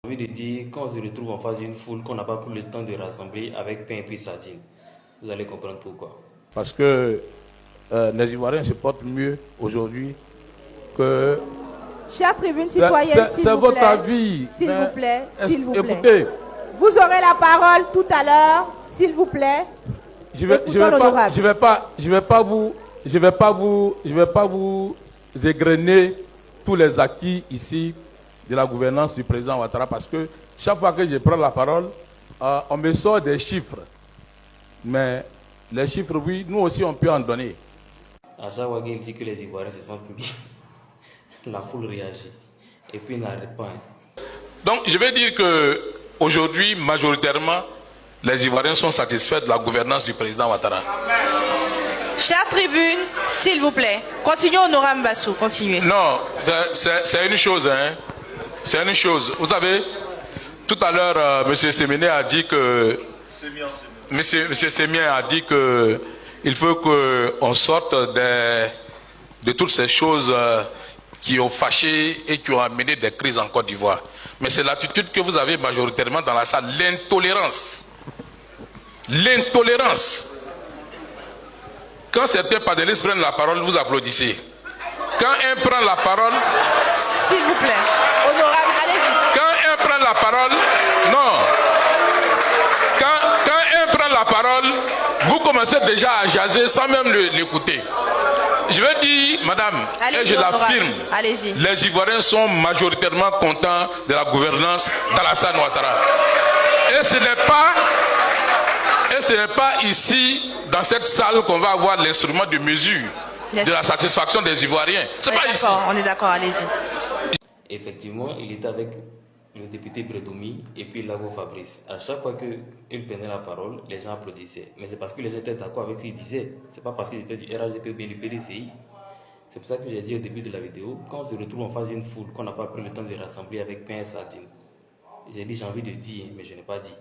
J'ai envie de dire, quand on se retrouve en face d'une foule qu'on n'a pas pris le temps de rassembler avec pain et puis sardines, vous allez comprendre pourquoi. Parce que les Ivoiriens se portent mieux aujourd'hui que... Chère tribune citoyenne, s'il c'est vous votre plaît. avis. S'il vous plaît, s'il vous plaît. Écoutez, Vous aurez la parole tout à l'heure, s'il vous plaît. je vais pas vous égrener tous les acquis ici de la gouvernance du président Ouattara, parce que chaque fois que je prends la parole, on me sort des chiffres. Mais les chiffres, oui, nous aussi on peut en donner. À chaque fois qu'il dit que les Ivoiriens se sentent bien, la foule réagit. Et puis il n'arrête pas. Donc je vais dire que aujourd'hui, majoritairement, les Ivoiriens sont satisfaits de la gouvernance du président Ouattara. Chère tribune, s'il vous plaît, continuez, honorable Bassou, continuez. Non, c'est une chose, hein. C'est une chose. Vous savez, tout à l'heure, M. Séméné a dit que... Monsieur Sémien a dit que il faut qu'on sorte de toutes ces choses qui ont fâché et qui ont amené des crises en Côte d'Ivoire. Mais c'est l'attitude que vous avez majoritairement dans la salle, l'intolérance. L'intolérance. Quand certains panélistes prennent la parole, vous applaudissez. Quand un prend la parole... S'il vous plaît, honorable, allez-y. Quand un prend la parole... Non. Quand un prend la parole, vous commencez déjà à jaser sans même l'écouter. Je vais dire, madame, et je l'affirme, les Ivoiriens sont majoritairement contents de la gouvernance d'Alassane Ouattara. Et ce n'est pas ici, dans cette salle, qu'on va avoir l'instrument de mesure de la satisfaction des Ivoiriens. C'est pas ici. On est d'accord, allez-y. Effectivement, il était avec le député Bredoumi et puis Lago Fabrice. À chaque fois qu'il prenait la parole, les gens applaudissaient. Mais c'est parce que les gens étaient d'accord avec ce qu'il disait. C'est pas parce qu'il était du RHDP ou bien du PDCI. C'est pour ça que j'ai dit au début de la vidéo, quand on se retrouve en face d'une foule qu'on n'a pas pris le temps de rassembler avec pain et sardines, j'ai dit j'ai envie de dire, mais je n'ai pas dit.